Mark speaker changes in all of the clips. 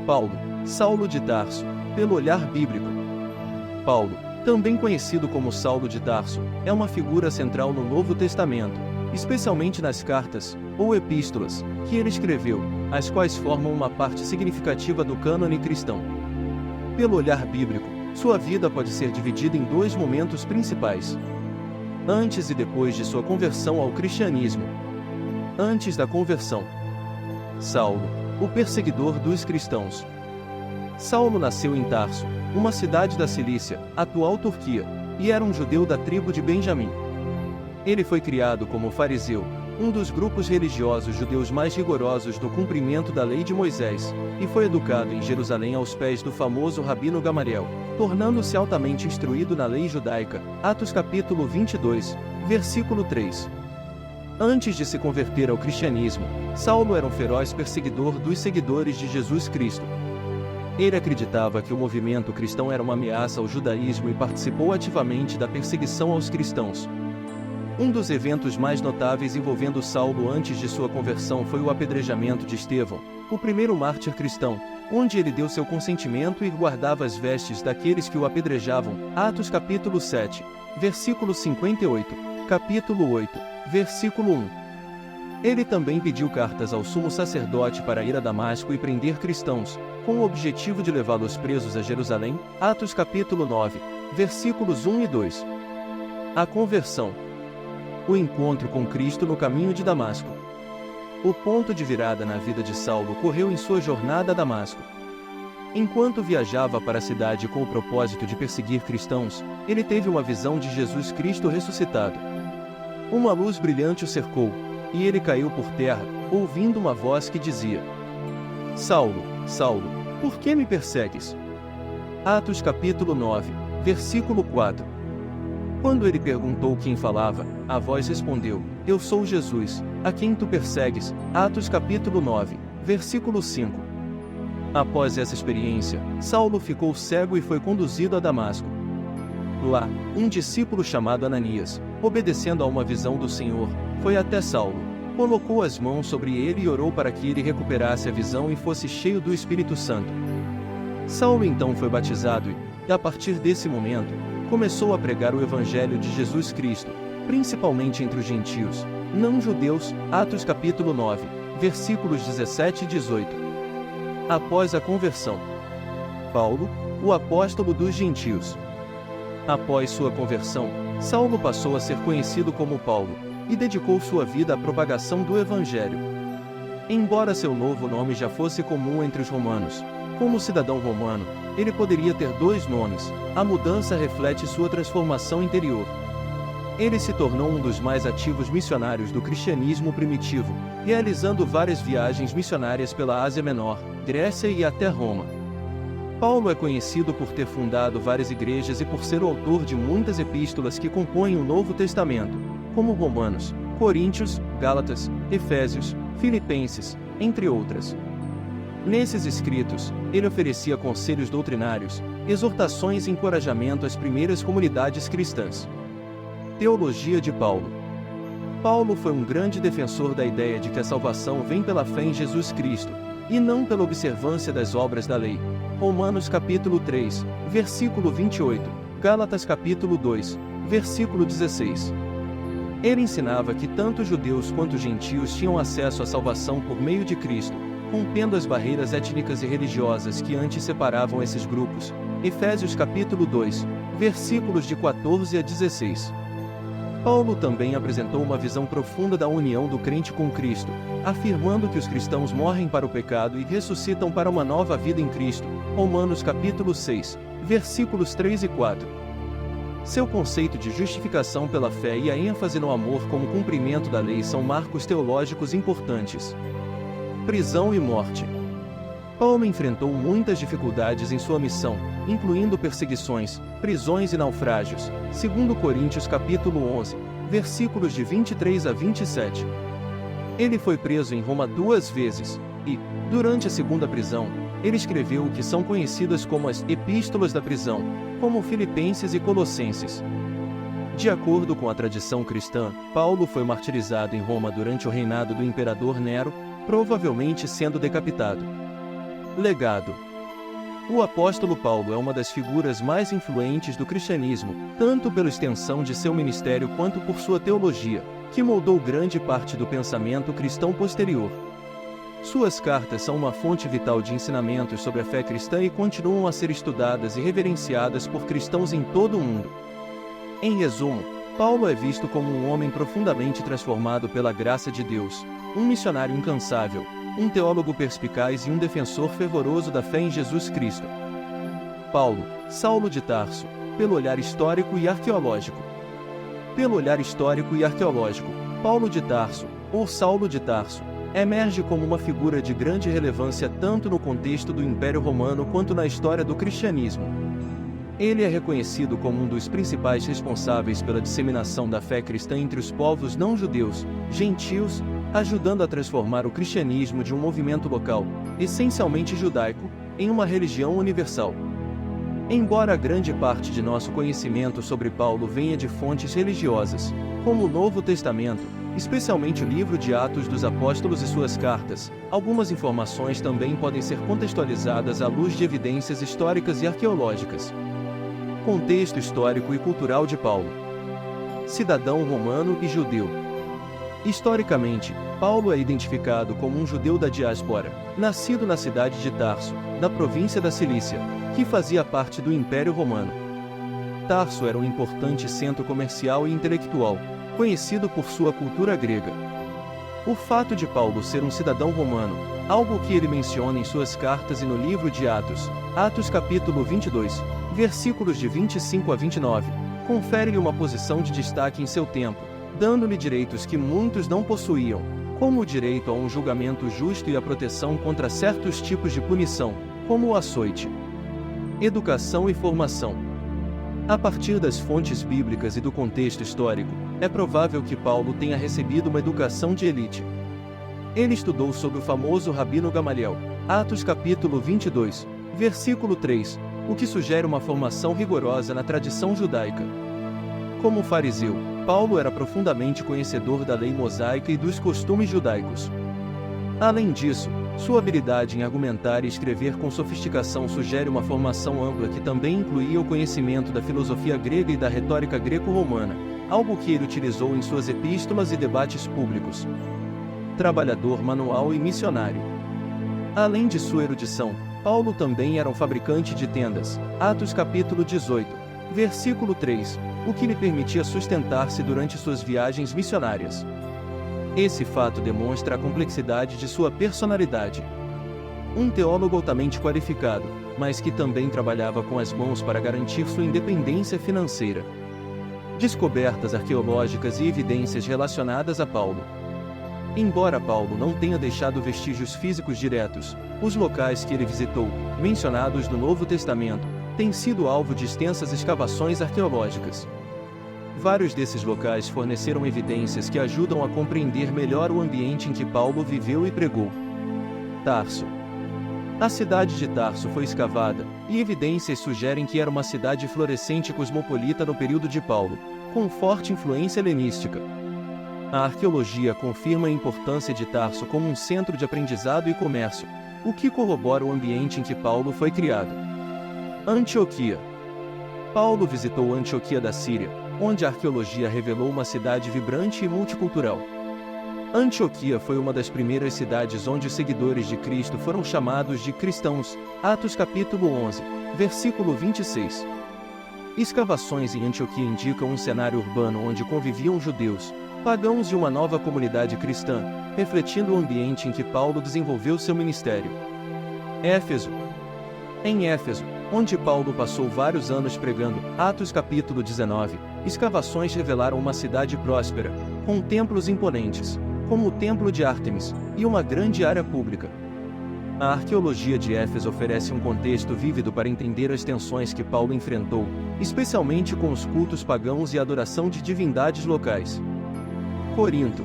Speaker 1: Paulo, Saulo de Tarso, pelo olhar bíblico. Paulo, também conhecido como Saulo de Tarso, é uma figura central no Novo Testamento, especialmente nas cartas, ou epístolas, que ele escreveu, as quais formam uma parte significativa do cânone cristão. Pelo olhar bíblico, sua vida pode ser dividida em dois momentos principais: antes e depois de sua conversão ao cristianismo. Antes da conversão. Saulo, o perseguidor dos cristãos. Saulo nasceu em Tarso, uma cidade da Cilícia, atual Turquia, e era um judeu da tribo de Benjamim. Ele foi criado como fariseu, um dos grupos religiosos judeus mais rigorosos no cumprimento da lei de Moisés, e foi educado em Jerusalém aos pés do famoso Rabino Gamaliel, tornando-se altamente instruído na lei judaica. Atos capítulo 22, versículo 3. Antes de se converter ao cristianismo, Saulo era um feroz perseguidor dos seguidores de Jesus Cristo. Ele acreditava que o movimento cristão era uma ameaça ao judaísmo e participou ativamente da perseguição aos cristãos. Um dos eventos mais notáveis envolvendo Saulo antes de sua conversão foi o apedrejamento de Estevão, o primeiro mártir cristão, onde ele deu seu consentimento e guardava as vestes daqueles que o apedrejavam. Atos capítulo 7, versículo 58, capítulo 8. Versículo 1. Ele também pediu cartas ao sumo sacerdote para ir a Damasco e prender cristãos, com o objetivo de levá-los presos a Jerusalém. Atos capítulo 9, versículos 1 e 2. A conversão. O encontro com Cristo no caminho de Damasco. O ponto de virada na vida de Saulo ocorreu em sua jornada a Damasco. Enquanto viajava para a cidade com o propósito de perseguir cristãos, ele teve uma visão de Jesus Cristo ressuscitado. Uma luz brilhante o cercou, e ele caiu por terra, ouvindo uma voz que dizia: Saulo, Saulo, por que me persegues? Atos capítulo 9, versículo 4. Quando ele perguntou quem falava, a voz respondeu: Eu sou Jesus, a quem tu persegues. Atos capítulo 9, versículo 5. Após essa experiência, Saulo ficou cego e foi conduzido a Damasco. Lá, um discípulo chamado Ananias, obedecendo a uma visão do Senhor, foi até Saulo, colocou as mãos sobre ele e orou para que ele recuperasse a visão e fosse cheio do Espírito Santo. Saulo então foi batizado e, a partir desse momento, começou a pregar o Evangelho de Jesus Cristo, principalmente entre os gentios, não judeus. Atos capítulo 9, versículos 17 e 18. Após a conversão. Paulo, o apóstolo dos gentios. Após sua conversão, Saulo passou a ser conhecido como Paulo, e dedicou sua vida à propagação do Evangelho. Embora seu novo nome já fosse comum entre os romanos, como cidadão romano, ele poderia ter dois nomes. A mudança reflete sua transformação interior. Ele se tornou um dos mais ativos missionários do cristianismo primitivo, realizando várias viagens missionárias pela Ásia Menor, Grécia e até Roma. Paulo é conhecido por ter fundado várias igrejas e por ser o autor de muitas epístolas que compõem o Novo Testamento, como Romanos, Coríntios, Gálatas, Efésios, Filipenses, entre outras. Nesses escritos, ele oferecia conselhos doutrinários, exortações e encorajamento às primeiras comunidades cristãs. Teologia de Paulo. Paulo foi um grande defensor da ideia de que a salvação vem pela fé em Jesus Cristo, e não pela observância das obras da lei. Romanos capítulo 3, versículo 28, Gálatas capítulo 2, versículo 16. Ele ensinava que tanto judeus quanto gentios tinham acesso à salvação por meio de Cristo, rompendo as barreiras étnicas e religiosas que antes separavam esses grupos. Efésios capítulo 2, versículos de 14 a 16. Paulo também apresentou uma visão profunda da união do crente com Cristo, afirmando que os cristãos morrem para o pecado e ressuscitam para uma nova vida em Cristo. Romanos capítulo 6, versículos 3 e 4. Seu conceito de justificação pela fé e a ênfase no amor como cumprimento da lei são marcos teológicos importantes. Prisão e morte. Paulo enfrentou muitas dificuldades em sua missão, incluindo perseguições, prisões e naufrágios, segundo Coríntios capítulo 11, versículos de 23 a 27. Ele foi preso em Roma 2 vezes, e, durante a segunda prisão, ele escreveu o que são conhecidas como as Epístolas da Prisão, como Filipenses e Colossenses. De acordo com a tradição cristã, Paulo foi martirizado em Roma durante o reinado do imperador Nero, provavelmente sendo decapitado. Legado. O apóstolo Paulo é uma das figuras mais influentes do cristianismo, tanto pela extensão de seu ministério quanto por sua teologia, que moldou grande parte do pensamento cristão posterior. Suas cartas são uma fonte vital de ensinamentos sobre a fé cristã e continuam a ser estudadas e reverenciadas por cristãos em todo o mundo. Em resumo, Paulo é visto como um homem profundamente transformado pela graça de Deus, um missionário incansável, um teólogo perspicaz e um defensor fervoroso da fé em Jesus Cristo. Paulo, Saulo de Tarso, pelo olhar histórico e arqueológico. Pelo olhar histórico e arqueológico, Paulo de Tarso, ou Saulo de Tarso, emerge como uma figura de grande relevância tanto no contexto do Império Romano quanto na história do cristianismo. Ele é reconhecido como um dos principais responsáveis pela disseminação da fé cristã entre os povos não-judeus, gentios, ajudando a transformar o cristianismo de um movimento local, essencialmente judaico, em uma religião universal. Embora grande parte de nosso conhecimento sobre Paulo venha de fontes religiosas, como o Novo Testamento, especialmente o livro de Atos dos Apóstolos e suas cartas, algumas informações também podem ser contextualizadas à luz de evidências históricas e arqueológicas. Contexto histórico e cultural de Paulo. Cidadão romano e judeu. Historicamente, Paulo é identificado como um judeu da diáspora, nascido na cidade de Tarso, na província da Cilícia, que fazia parte do Império Romano. Tarso era um importante centro comercial e intelectual, conhecido por sua cultura grega. O fato de Paulo ser um cidadão romano, algo que ele menciona em suas cartas e no livro de Atos, Atos capítulo 22, versículos de 25 a 29, confere-lhe uma posição de destaque em seu tempo, dando-lhe direitos que muitos não possuíam, como o direito a um julgamento justo e a proteção contra certos tipos de punição, como o açoite. Educação e formação. A partir das fontes bíblicas e do contexto histórico, é provável que Paulo tenha recebido uma educação de elite. Ele estudou sob o famoso Rabino Gamaliel, Atos capítulo 22, versículo 3, o que sugere uma formação rigorosa na tradição judaica. Como fariseu, Paulo era profundamente conhecedor da lei mosaica e dos costumes judaicos. Além disso, sua habilidade em argumentar e escrever com sofisticação sugere uma formação ampla que também incluía o conhecimento da filosofia grega e da retórica greco-romana, algo que ele utilizou em suas epístolas e debates públicos. Trabalhador manual e missionário. Além de sua erudição, Paulo também era um fabricante de tendas, Atos capítulo 18, versículo 3, o que lhe permitia sustentar-se durante suas viagens missionárias. Esse fato demonstra a complexidade de sua personalidade. Um teólogo altamente qualificado, mas que também trabalhava com as mãos para garantir sua independência financeira. Descobertas arqueológicas e evidências relacionadas a Paulo. Embora Paulo não tenha deixado vestígios físicos diretos, os locais que ele visitou, mencionados no Novo Testamento, têm sido alvo de extensas escavações arqueológicas. Vários desses locais forneceram evidências que ajudam a compreender melhor o ambiente em que Paulo viveu e pregou. Tarso. A cidade de Tarso foi escavada, e evidências sugerem que era uma cidade florescente e cosmopolita no período de Paulo, com forte influência helenística. A arqueologia confirma a importância de Tarso como um centro de aprendizado e comércio, o que corrobora o ambiente em que Paulo foi criado. Antioquia. Paulo visitou Antioquia da Síria, onde a arqueologia revelou uma cidade vibrante e multicultural. Antioquia foi uma das primeiras cidades onde os seguidores de Cristo foram chamados de cristãos, Atos capítulo 11, versículo 26. Escavações em Antioquia indicam um cenário urbano onde conviviam judeus, pagãos e uma nova comunidade cristã, refletindo o ambiente em que Paulo desenvolveu seu ministério. Éfeso. Em Éfeso, onde Paulo passou vários anos pregando, Atos capítulo 19, escavações revelaram uma cidade próspera, com templos imponentes, como o Templo de Ártemis, e uma grande área pública. A arqueologia de Éfeso oferece um contexto vívido para entender as tensões que Paulo enfrentou, especialmente com os cultos pagãos e a adoração de divindades locais. Corinto.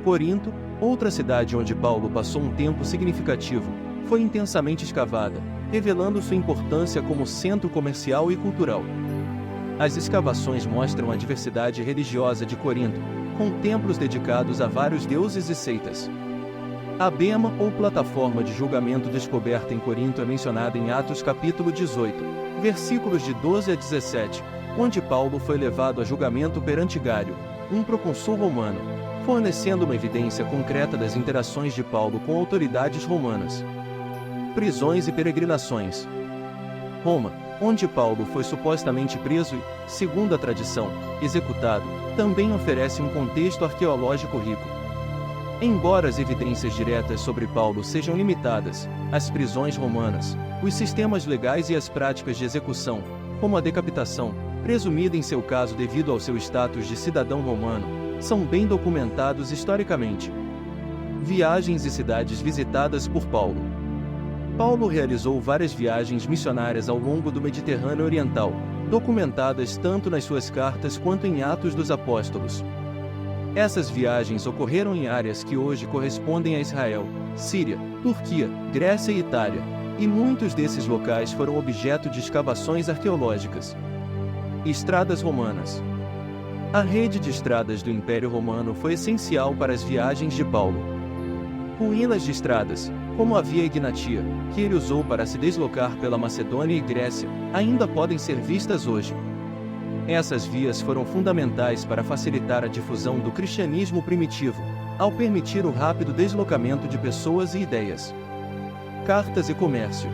Speaker 1: Corinto, outra cidade onde Paulo passou um tempo significativo, foi intensamente escavada, revelando sua importância como centro comercial e cultural. As escavações mostram a diversidade religiosa de Corinto, com templos dedicados a vários deuses e seitas. A bema ou plataforma de julgamento descoberta em Corinto é mencionada em Atos capítulo 18, versículos de 12 a 17, onde Paulo foi levado a julgamento perante Gário, um procônsul romano, fornecendo uma evidência concreta das interações de Paulo com autoridades romanas. Prisões e peregrinações. Roma, onde Paulo foi supostamente preso e, segundo a tradição, executado, também oferece um contexto arqueológico rico. Embora as evidências diretas sobre Paulo sejam limitadas, as prisões romanas, os sistemas legais e as práticas de execução, como a decapitação, presumida em seu caso devido ao seu status de cidadão romano, são bem documentados historicamente. Viagens e cidades visitadas por Paulo. Paulo realizou várias viagens missionárias ao longo do Mediterrâneo Oriental, documentadas tanto nas suas cartas quanto em Atos dos Apóstolos. Essas viagens ocorreram em áreas que hoje correspondem a Israel, Síria, Turquia, Grécia e Itália, e muitos desses locais foram objeto de escavações arqueológicas. Estradas romanas. A rede de estradas do Império Romano foi essencial para as viagens de Paulo. Ruínas de estradas, como a Via Egnatia, que ele usou para se deslocar pela Macedônia e Grécia, ainda podem ser vistas hoje. Essas vias foram fundamentais para facilitar a difusão do cristianismo primitivo, ao permitir o rápido deslocamento de pessoas e ideias. Cartas e comércio.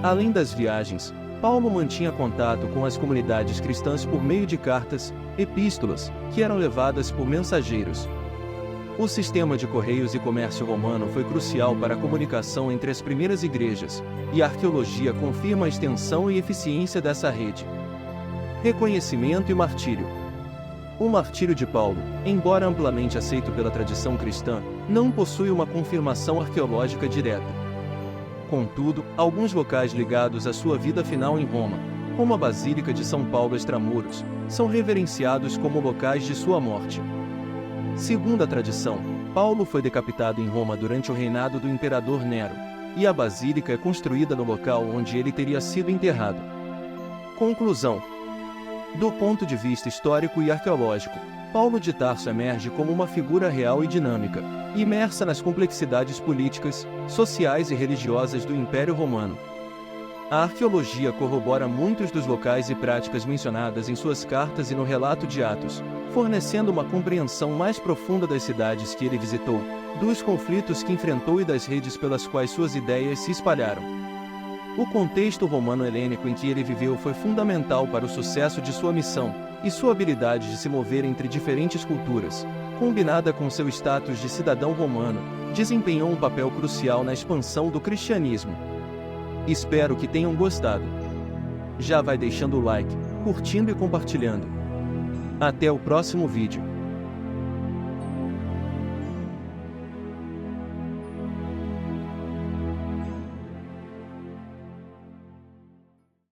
Speaker 1: Além das viagens, Paulo mantinha contato com as comunidades cristãs por meio de cartas, epístolas, que eram levadas por mensageiros. O sistema de correios e comércio romano foi crucial para a comunicação entre as primeiras igrejas, e a arqueologia confirma a extensão e eficiência dessa rede. Reconhecimento e martírio. O martírio de Paulo, embora amplamente aceito pela tradição cristã, não possui uma confirmação arqueológica direta. Contudo, alguns locais ligados à sua vida final em Roma, como a Basílica de São Paulo Extramuros, são reverenciados como locais de sua morte. Segundo a tradição, Paulo foi decapitado em Roma durante o reinado do imperador Nero, e a basílica é construída no local onde ele teria sido enterrado. Conclusão. Do ponto de vista histórico e arqueológico, Paulo de Tarso emerge como uma figura real e dinâmica, imersa nas complexidades políticas, sociais e religiosas do Império Romano. A arqueologia corrobora muitos dos locais e práticas mencionadas em suas cartas e no relato de Atos, fornecendo uma compreensão mais profunda das cidades que ele visitou, dos conflitos que enfrentou e das redes pelas quais suas ideias se espalharam. O contexto romano-helênico em que ele viveu foi fundamental para o sucesso de sua missão, e sua habilidade de se mover entre diferentes culturas, combinada com seu status de cidadão romano, desempenhou um papel crucial na expansão do cristianismo. Espero que tenham gostado. Já vai deixando o like, curtindo e compartilhando. Até o próximo vídeo.